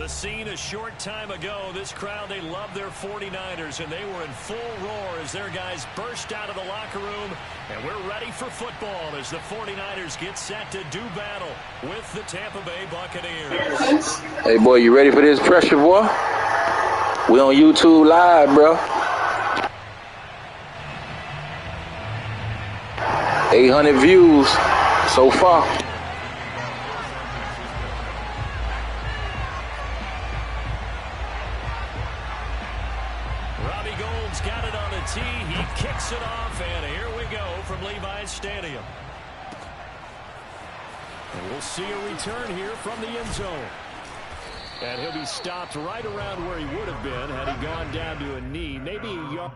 The scene a short time ago, this crowd, they love their 49ers, and they were in full roar as their guys burst out of the locker room. And we're ready for football as the 49ers get set to do battle with the Tampa Bay Buccaneers. Hey, boy, you ready for this pressure, boy? We on YouTube Live, bro. 800 views so far. Got it on the tee. He kicks it off, and here we go from Levi's Stadium. And we'll see a return here from the end zone. And he'll be stopped right around where he would have been had he gone down to a knee, maybe a yard.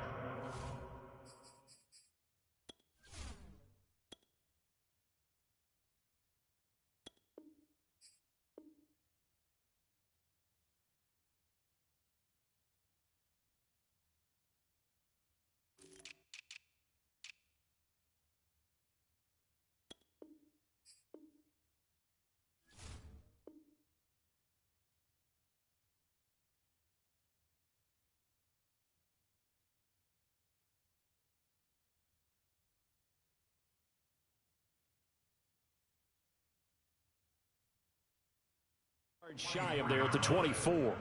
Shy of there at the 24.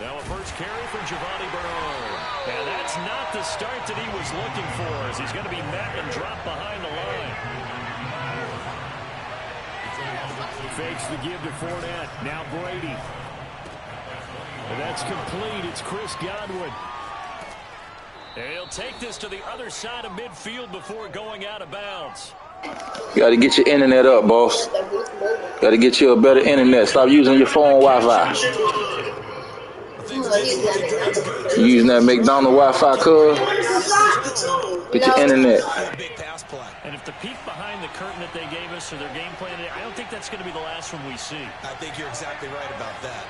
Now a first carry for Giovanni Bernard. And that's not the start that he was looking for, as he's going to be met and dropped behind the line. Fakes the give to Fournette. Now Brady. And that's complete. It's Chris Godwin. And he'll take this to the other side of midfield before going out of bounds. You got to get your internet up, boss. Got to get you a better internet. Stop using your phone Wi-Fi. You using that McDonald's Wi-Fi, cuz? Get your internet. And if the peek behind the curtain that they gave us or their game plan, I don't think that's going to be the last one we see. I think you're exactly right about that.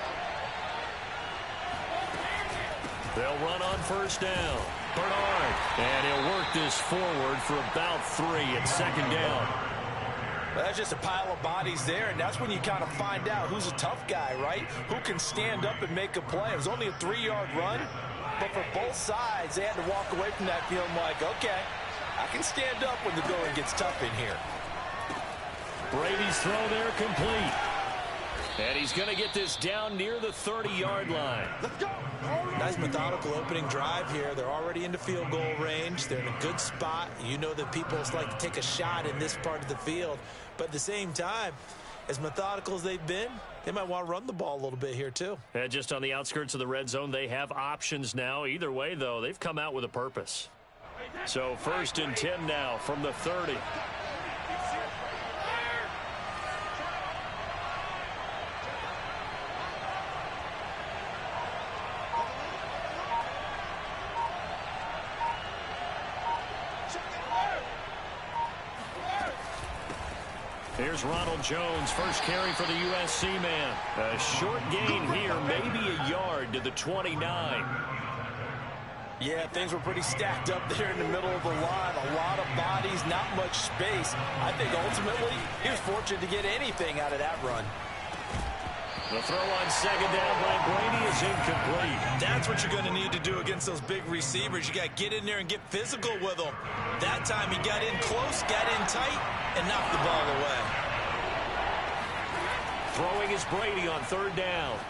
They'll run on first down. Bernard. And he'll work this forward for about 3 at second down. Well, that's just a pile of bodies there, and that's when you kind of find out who's a tough guy, right? Who can stand up and make a play. It was only a 3-yard run, but for both sides, they had to walk away from that feeling like, okay, I can stand up when the going gets tough in here. Brady's throw there complete. And he's going to get this down near the 30-yard line. Let's go. Nice methodical opening drive here. They're already into field goal range. They're in a good spot. You know that people like to take a shot in this part of the field. But at the same time, as methodical as they've been, they might want to run the ball a little bit here too. And just on the outskirts of the red zone, they have options now. Either way, though, they've come out with a purpose. So 1st and 10 now from the 30. Here's Ronald Jones, first carry for the USC man. A short gain here, maybe a yard to the 29. Yeah, things were pretty stacked up there in the middle of the line. A lot of bodies, not much space. I think ultimately he was fortunate to get anything out of that run. The throw on second down by Brady is incomplete. That's what you're going to need to do against those big receivers. You got to get in there and get physical with them. That time he got in close, got in tight, and knocked the ball away. Throwing is Brady on third down.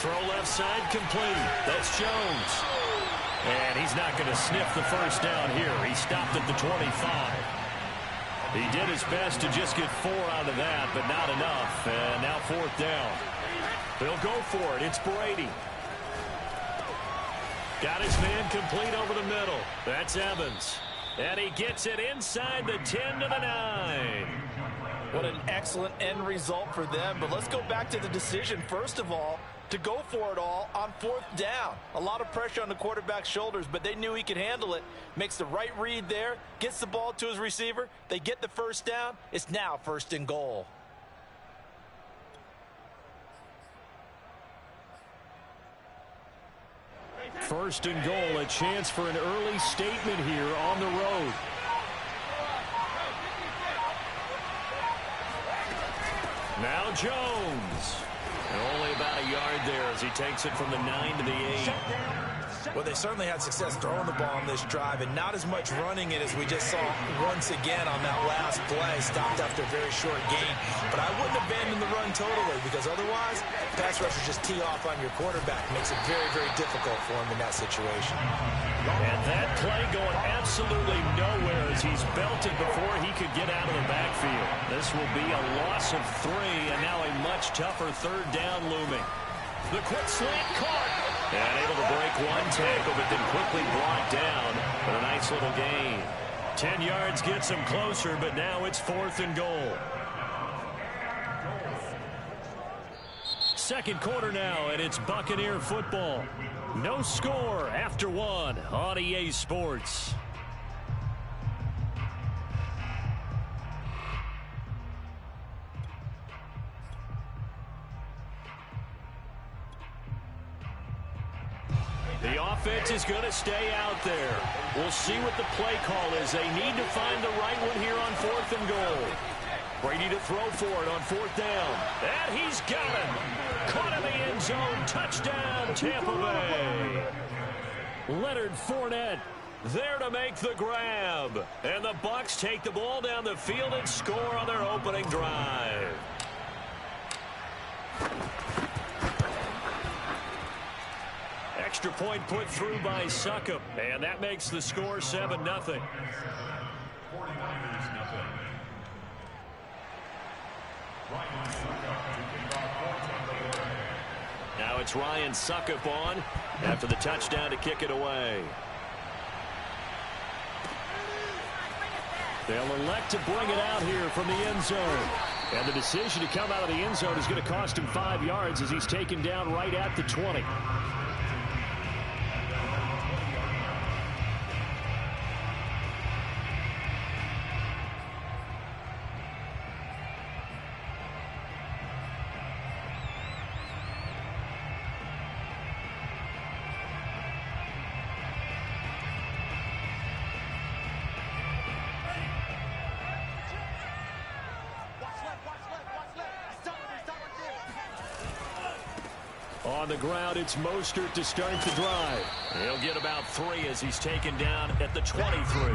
Throw left side complete. That's Jones. And he's not going to sniff the first down here. He stopped at the 25. He did his best to just get 4 out of that, but not enough. And now 4th down. They'll go for it. It's Brady. Got his man complete over the middle. That's Evans. And he gets it inside the 10 to the 9. What an excellent end result for them. But let's go back to the decision, first of all, to go for it all on 4th down. A lot of pressure on the quarterback's shoulders, but they knew he could handle it. Makes the right read there, gets the ball to his receiver. They get the first down. It's now 1st and goal. First and goal, a chance for an early statement here on the road. Now Jones. And only about a yard there as he takes it from the 9 to the 8. Well, they certainly had success throwing the ball on this drive, and not as much running it as we just saw once again on that last play. Stopped after a very short gain. But I wouldn't abandon the run totally, because otherwise, pass rushers just tee off on your quarterback. Makes it very, very difficult for him in that situation. And that play going absolutely nowhere as he's belted before he could get out of the backfield. This will be a loss of 3, and now a much tougher third down looming. The quick slant caught. And able to break one tackle, but then quickly brought down for a nice little gain. 10 yards gets him closer, but now it's 4th and goal. Second quarter now, and it's Buccaneer football. No score after 1 on EA Sports. The offense is going to stay out there. We'll see what the play call is. They need to find the right one here on 4th and goal. Brady to throw for it on 4th down. And he's got him. Caught in the end zone. Touchdown, Tampa Bay. Leonard Fournette there to make the grab. And the Bucs take the ball down the field and score on their opening drive. Extra point put through by Succop, and that makes the score 7-0. Now it's Ryan Succop on after the touchdown to kick it away. They'll elect to bring it out here from the end zone. And the decision to come out of the end zone is going to cost him 5 yards as he's taken down right at the 20. On the ground, it's Mostert to start the drive. He'll get about 3 as he's taken down at the 23.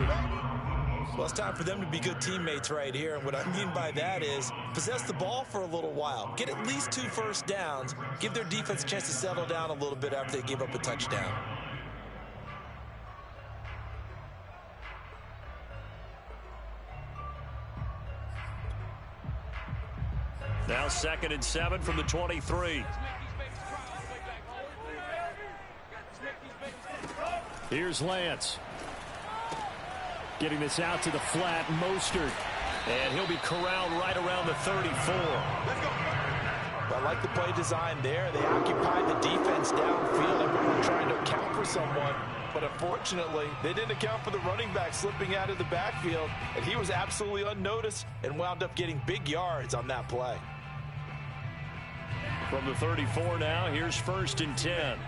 Well, it's time for them to be good teammates right here. And what I mean by that is possess the ball for a little while. Get at least 2 first downs. Give their defense a chance to settle down a little bit after they give up a touchdown. Now 2nd and 7 from the 23. Here's Lance. Getting this out to the flat, Mostert. And he'll be corralled right around the 34. I like the play design there. They occupied the defense downfield. Everyone trying to account for someone. But unfortunately, they didn't account for the running back slipping out of the backfield. And he was absolutely unnoticed and wound up getting big yards on that play. From the 34 now, here's 1st and 10.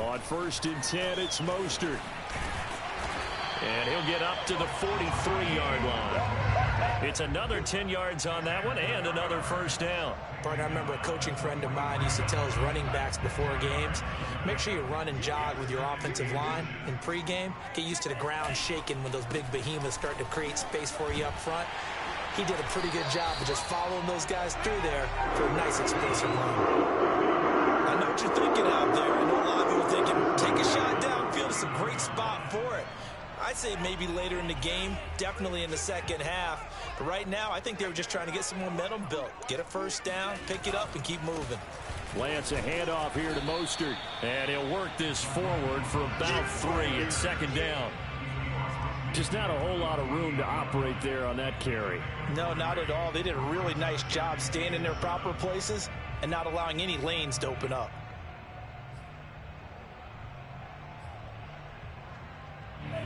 On 1st and 10, it's Mostert. And he'll get up to the 43-yard line. It's another 10 yards on that one and another first down. Partner, I remember a coaching friend of mine used to tell his running backs before games, make sure you run and jog with your offensive line in pregame. Get used to the ground shaking when those big behemoths start to create space for you up front. He did a pretty good job of just following those guys through there for a nice explosive run. I know what you're thinking out there. I know a lot of people thinking, take a shot downfield. It's a great spot for it. I'd say maybe later in the game, definitely in the second half. But right now, I think they were just trying to get some momentum built. Get a first down, pick it up, and keep moving. Lance a handoff here to Mostert. And he'll work this forward for about 3. It's 2nd down. Just not a whole lot of room to operate there on that carry. No, not at all. They did a really nice job staying in their proper places and not allowing any lanes to open up.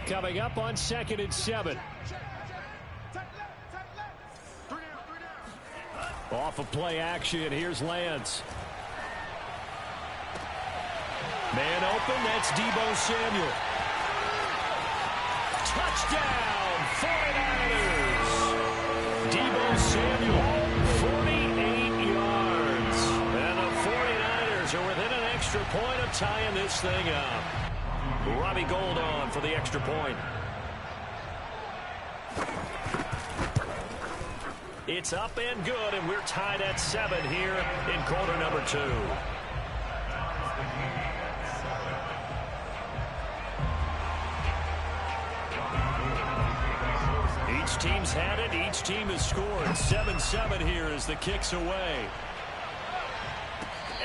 Coming up on 2nd and 7. Off of play action, here's Lance. Man open, that's Deebo Samuel. Touchdown, 49ers. Deebo Samuel, 48 yards. And the 49ers are within an extra point of tying this thing up. Robbie Gould on for the extra point. It's up and good, and we're tied at 7 here in quarter number 2. Each team's had it. Each team has scored. 7-7 here as the kick's away.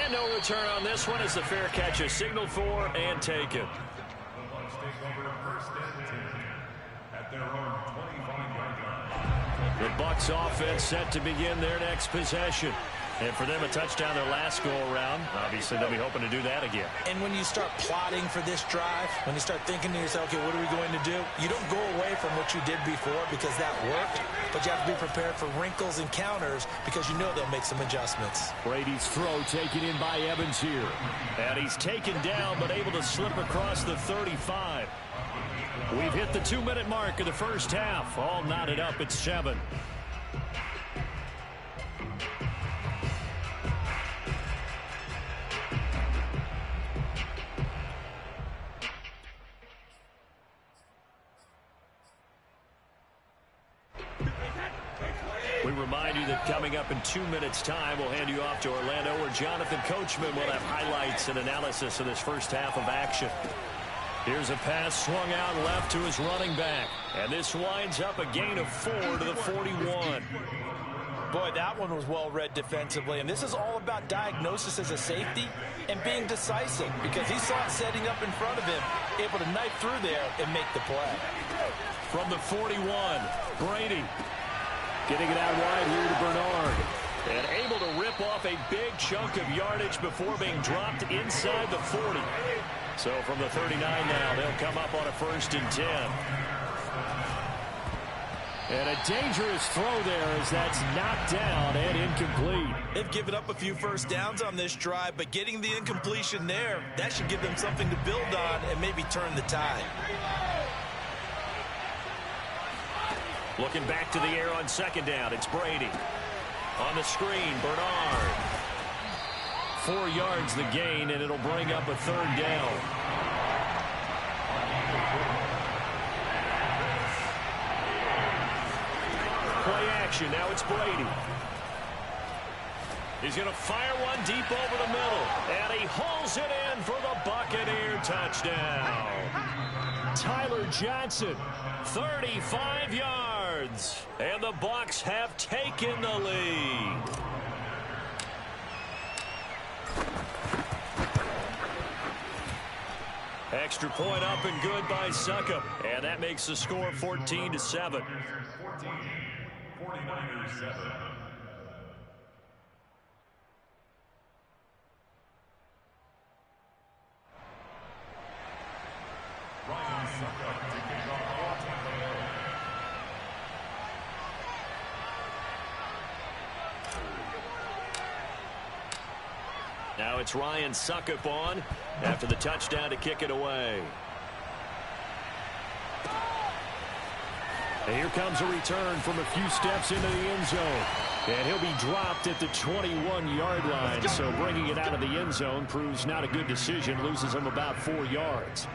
And no return on this one as the fair catch is signaled for and taken. The Bucs offense set to begin their next possession. And for them, a touchdown their last go-around. Obviously, they'll be hoping to do that again. And when you start plotting for this drive, when you start thinking to yourself, okay, what are we going to do? You don't go away from what you did before because that worked, but you have to be prepared for wrinkles and counters because you know they'll make some adjustments. Brady's throw taken in by Evans here. And he's taken down but able to slip across the 35. We've hit the 2-minute mark of the first half. All knotted up at 7. We remind you that coming up in 2 minutes' time, we'll hand you off to Orlando, where Jonathan Coachman will have highlights and analysis of this first half of action. Here's a pass swung out left to his running back. And this winds up a gain of 4 to the 41. Boy, that one was well read defensively. And this is all about diagnosis as a safety and being decisive because he saw it setting up in front of him, able to knife through there and make the play. From the 41, Brady getting it out wide here to Bernard. And able to rip off a big chunk of yardage before being dropped inside the 40. So from the 39 now, they'll come up on a 1st and 10. And a dangerous throw there as that's knocked down and incomplete. They've given up a few first downs on this drive, but getting the incompletion there, that should give them something to build on and maybe turn the tide. Looking back to the air on 2nd down, it's Brady. On the screen, Bernard. 4 yards the gain, and it'll bring up a 3rd down. Play action, now it's Brady. He's going to fire one deep over the middle, and he hauls it in for the Buccaneer touchdown. Tyler Johnson, 35 yards, and the Bucs have taken the lead. Extra point up and good by Succop, and that makes the score 14-7. 49ers 7. Ryan Succop to kick off the Now it's Ryan Succop on after the touchdown to kick it away. And here comes a return from a few steps into the end zone. And he'll be dropped at the 21-yard line. So bringing it out of the end zone proves not a good decision. Loses him about 4 yards.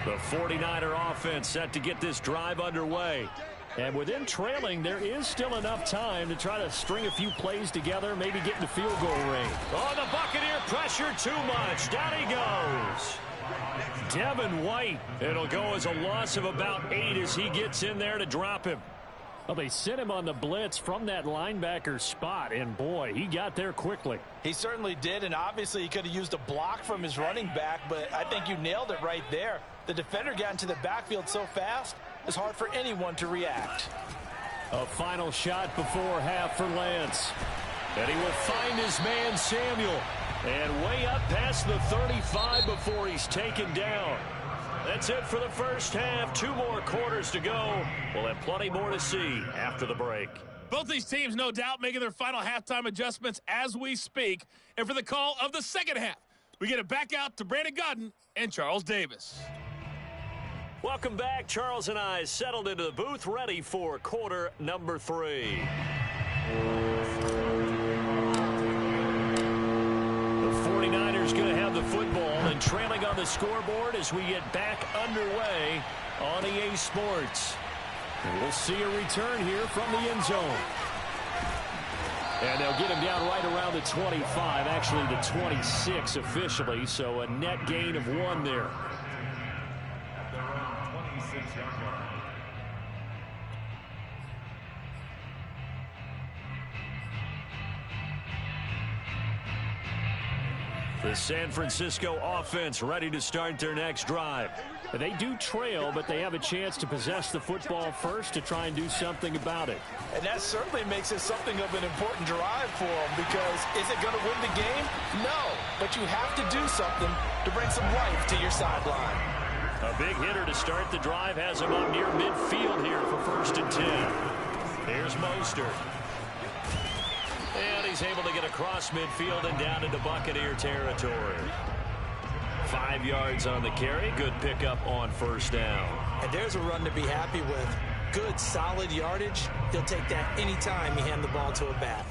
The 49er offense set to get this drive underway. And within trailing, there is still enough time to try to string a few plays together, maybe get into field goal range. Oh, the Buccaneer pressure too much. Down he goes. Devin White. It'll go as a loss of about 8 as he gets in there to drop him. Well, they sent him on the blitz from that linebacker spot, and boy, he got there quickly. He certainly did, and obviously he could have used a block from his running back, but I think you nailed it right there. The defender got into the backfield so fast, it's hard for anyone to react. A final shot before half for Lance. And he will find his man Samuel. And way up past the 35 before he's taken down. That's it for the first half. 2 more quarters to go. We'll have plenty more to see after the break. Both these teams, no doubt, making their final halftime adjustments as we speak. And for the call of the second half, we get it back out to Brandon Gaudin and Charles Davis. Welcome back. Charles and I settled into the booth, ready for quarter number 3. The 49ers going to have the football and trailing on the scoreboard as we get back underway on EA Sports. We'll see a return here from the end zone. And they'll get him down right around the 25, actually the 26 officially, so a net gain of 1 there. At their own 26-yard line. The San Francisco offense ready to start their next drive. They do trail, but they have a chance to possess the football first to try and do something about it. And that certainly makes it something of an important drive for them, because is it going to win the game? No, but you have to do something to bring some life to your sideline. A big hitter to start the drive has him up near midfield here for 1st and 10. Here's Mostert. And he's able to get across midfield and down into Buccaneer territory. 5 yards on the carry. Good pickup on 1st down. And there's a run to be happy with. Good, solid yardage. He'll take that anytime you hand the ball to a back.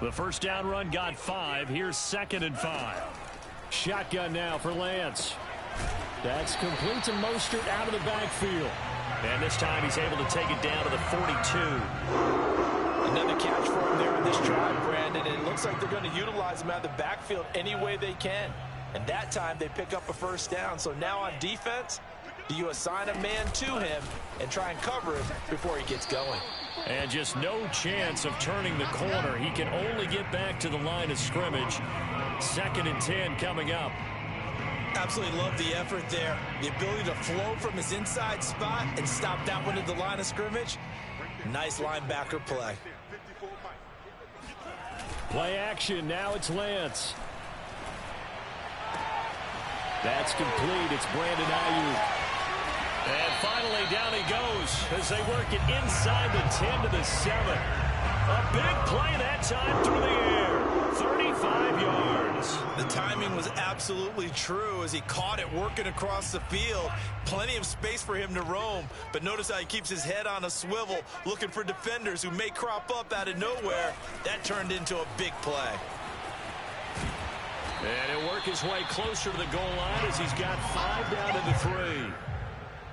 The 1st down run got 5. Here's 2nd and 5. Shotgun now for Lance. That's complete to Mostert out of the backfield. And this time he's able to take it down to the 42. Another catch for him there on this drive, Brandon. And it looks like they're going to utilize him out of the backfield any way they can. And that time they pick up a 1st down. So now on defense, do you assign a man to him and try and cover him before he gets going? And just no chance of turning the corner. He can only get back to the line of scrimmage. 2nd and 10 coming up. Absolutely love the effort there. The ability to flow from his inside spot and stop that one at the line of scrimmage. Nice linebacker play. Play action. Now it's Lance. That's complete. It's Brandon Ayuk. And finally down he goes as they work it inside the 10 to the 7. A big play that time through the air. 35 yards. The timing was absolutely true as he caught it working across the field. Plenty of space for him to roam. But notice how he keeps his head on a swivel looking for defenders who may crop up out of nowhere. That turned into a big play. And he'll work his way closer to the goal line as he's got 5 down to the 3.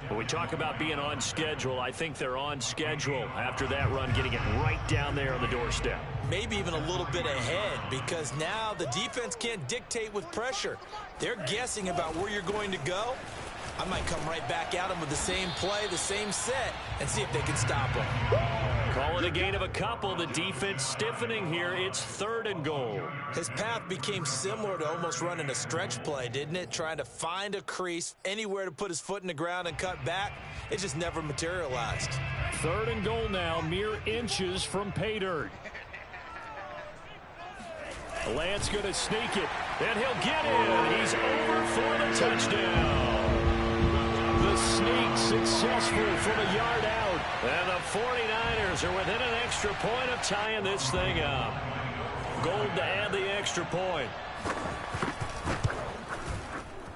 When we talk about being on schedule, I think they're on schedule after that run, getting it right down there on the doorstep. Maybe even a little bit ahead, because now the defense can't dictate with pressure. They're guessing about where you're going to go. I might come right back at them with the same play, the same set, and see if they can stop them. Call it a gain of a couple. The defense stiffening here. It's 3rd and goal. His path became similar to almost running a stretch play, didn't it? Trying to find a crease, anywhere to put his foot in the ground and cut back. It just never materialized. 3rd and goal now, mere inches from pay dirt. Lance going to sneak it, and he'll get it. He's over for the touchdown. The sneak successful from a yard out. And the 49ers are within an extra point of tying this thing up. Gold to add the extra point.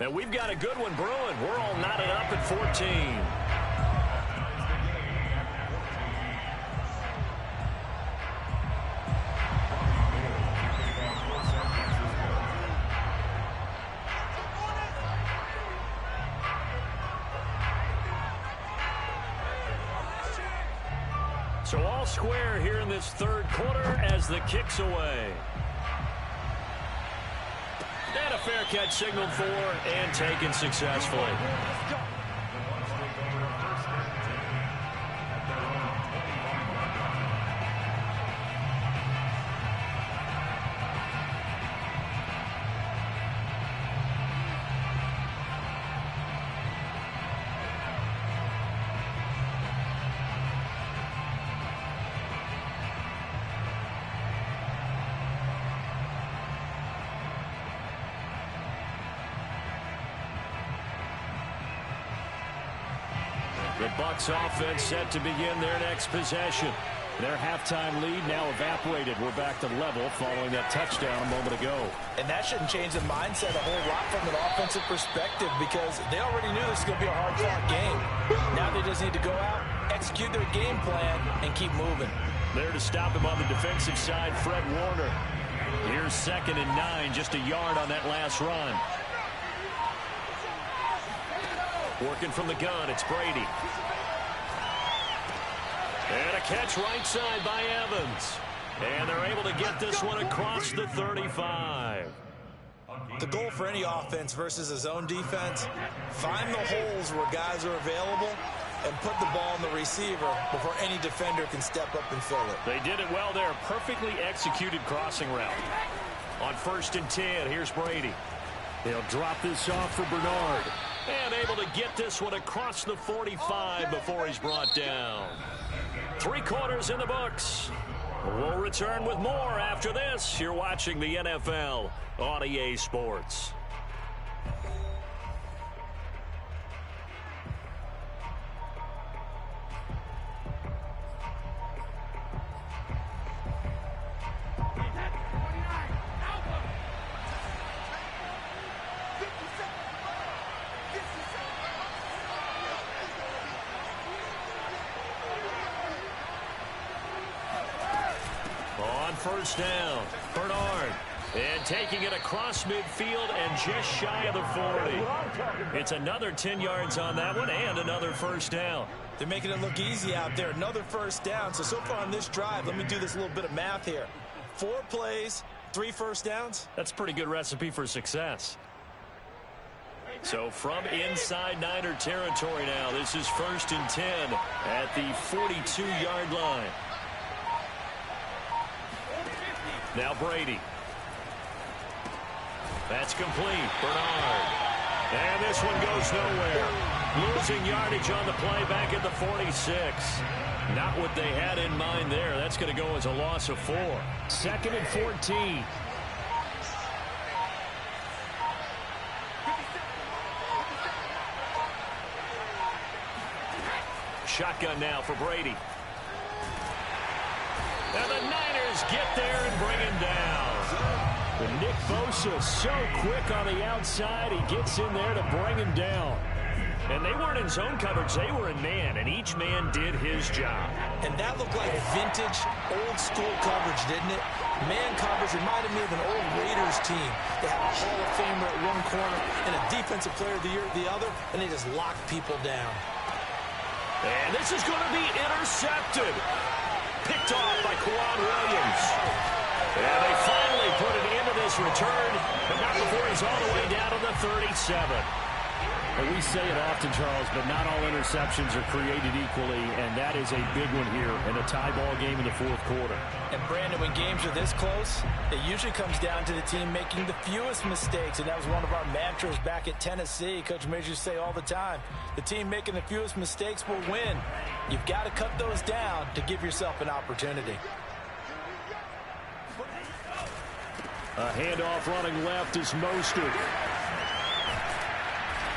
And we've got a good one brewing. We're all knotted up at 14. So all square here in this 3rd quarter as the kick's away. And a fair catch signaled for and taken successfully. The Bucs offense set to begin their next possession. Their halftime lead now evaporated. We're back to level following that touchdown a moment ago. And that shouldn't change the mindset a whole lot from an offensive perspective because they already knew this was going to be a hard-fought game. Now they just need to go out, execute their game plan, and keep moving. There to stop him on the defensive side, Fred Warner. Here's 2nd and 9, just a yard on that last run. Working from the gun, it's Brady. And a catch right side by Evans. And they're able to get this one across the 35. The goal for any offense versus a zone defense, find the holes where guys are available and put the ball on the receiver before any defender can step up and fill it. They did it well there. Perfectly executed crossing route. On 1st and 10, here's Brady. They'll drop this off for Bernard. And able to get this one across the 45 before he's brought down. 3 quarters in the books. We'll return with more after this. You're watching the NFL on EA Sports. First down, Bernard. And taking it across midfield and just shy of the 40. It's another 10 yards on that one and another first down. They're making it look easy out there. Another first down. So far on this drive, let me do this little bit of math here. 4 plays, 3 first downs. That's a pretty good recipe for success. So from inside Niner territory now, this is 1st and 10 at the 42-yard line. Now Brady. That's complete. Bernard. And this one goes nowhere. Losing yardage on the play back at the 46. Not what they had in mind there. That's going to go as a loss of 4. 2nd and 14. Shotgun now for Brady. And the Niners get there and bring him down. But Nick Bosa so quick on the outside. He gets in there to bring him down. And they weren't in zone coverage. They were in man, and each man did his job. And that looked like vintage, old-school coverage, didn't it? Man coverage reminded me of an old Raiders team. They had a Hall of Famer at one corner and a Defensive Player of the Year at the other, and they just locked people down. And this is going to be intercepted. Picked off by Kwan Williams. And they finally put it into this return, but not before he's all the way down to the 37. And we say it often, Charles, but not all interceptions are created equally, and that is a big one here in a tie ball game in the 4th quarter. And, Brandon, when games are this close, it usually comes down to the team making the fewest mistakes, and that was one of our mantras back at Tennessee. Coach Majors used to say all the time, the team making the fewest mistakes will win. You've got to cut those down to give yourself an opportunity. A handoff running left is Mostert.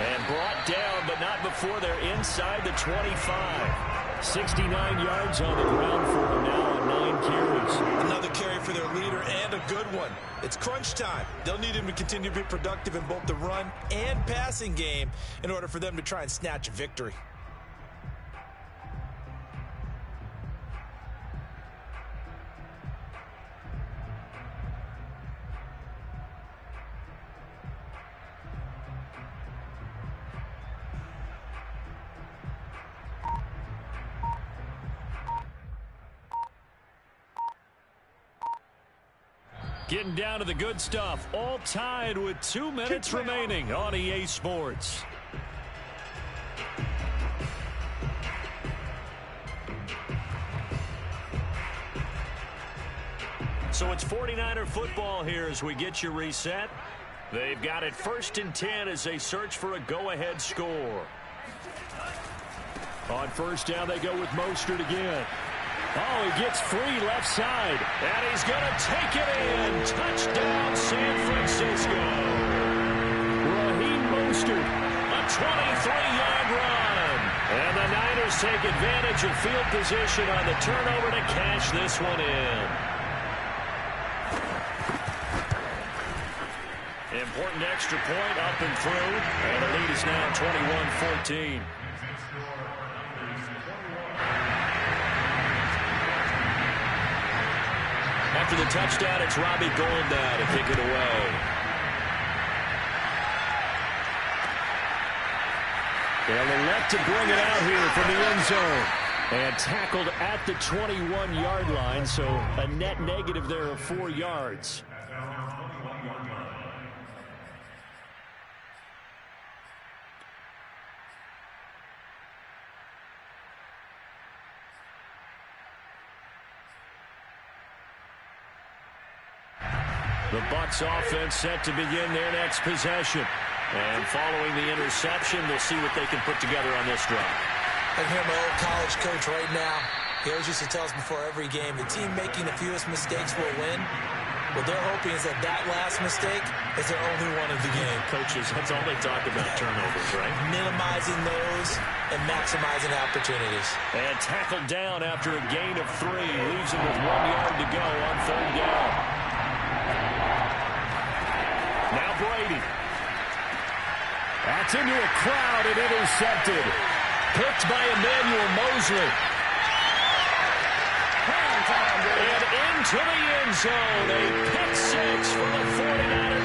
And brought down, but not before they're inside the 25. 69 yards on the ground for him now on 9 carries. Another carry for their leader and a good one. It's crunch time. They'll need him to continue to be productive in both the run and passing game in order for them to try and snatch a victory. Getting down to the good stuff. All tied with 2 minutes remaining on EA Sports. So it's 49er football here as we get you reset. They've got it 1st and 10 as they search for a go-ahead score. On 1st down, they go with Mostert again. Oh, he gets free left side. And he's going to take it in. Touchdown, San Francisco. Raheem Mostert, a 23-yard run. And the Niners Chargers take advantage of field position on the turnover to cash this one in. Important extra point up and through, and the lead is now 21-14. After the touchdown, it's Robbie Gould now to kick it away. They'll elect to bring it out here from the end zone. And tackled at the 21-yard line, so a net negative there of 4 yards. The Bucs offense set to begin their next possession. And following the interception, they'll see what they can put together on this drive. I can hear my old college coach right now. He always used to tell us before every game, the team making the fewest mistakes will win. What they're hoping is that that last mistake is their only one of the game. Coaches, that's all they talk about, turnovers, right? Minimizing those and maximizing opportunities. And tackled down after a gain of 3. Leaves him with 1 yard to go on third down. Now Brady. That's into a crowd and intercepted. Picked by Emmanuel Mosley. And into the end zone. A pick 6 for the 49ers.